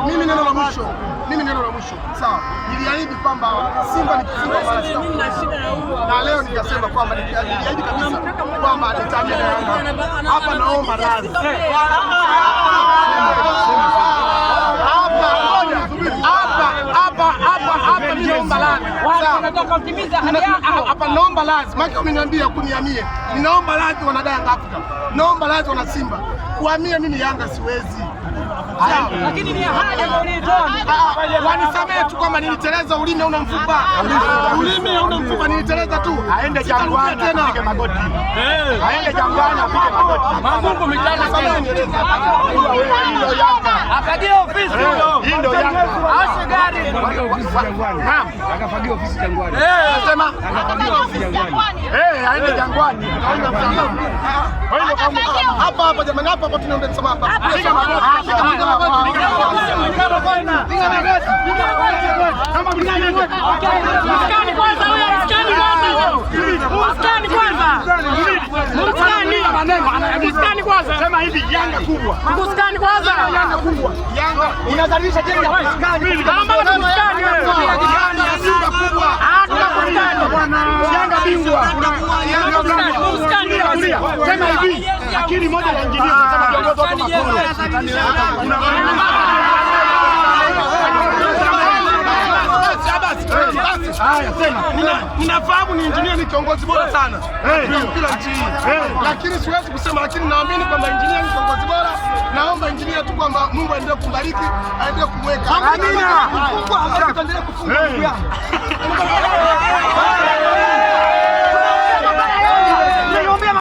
Mimi neno la mwisho. Sawa. Niliahidi kwamba Simba nikifunga mara na leo nikasema kwamba niliahidi kabisa kwamba nitaamia Yanga. Hapa naomba radhi. Hapa ninaomba radhi. Hapa naomba radhi. Maki umeniambia kuniamie. Ninaomba radhi wana Yanga Afrika. Naomba radhi wana Simba. Kuhamia mimi Yanga siwezi. Lakini ni ahadi ambayo ulitoa. Wanisamehe tu kwamba niliteleza, ulimi hauna mfupa. Ulimi hauna mfupa, niliteleza tu. Aende Jangwani apige magoti. Aende Jangwani apige magoti. Mamungu mitano sana. Ndio Yanga. Akagia ofisi huyo. Hii ndio Yanga. Ashe gari. Ofisi Jangwani. Naam, akafagia ofisi Jangwani. Nasema akafagia ofisi Jangwani. Aende Jangwani. Hapa jamani, hapa tunaomba msamaha hapa. Sema hivi Yanga kubwa. Mkuskani kwanza. Yanga kubwa. Yanga Unazalisha jenga kuskani. Kama mkuskani wewe. Simba kubwa. Yanga bingwa. Sema hivi akili moja ya injinia tunasema viongozi wa makoro. Haya sema. Ninafahamu ni injinia ni kiongozi bora sana. Kila nchi hii. Lakini siwezi kusema, lakini naamini kwamba injinia ni kiongozi bora. Naomba injinia tu kwamba Mungu aendelee kumbariki, aendelee kumweka. Amina. Aendelee kufunga.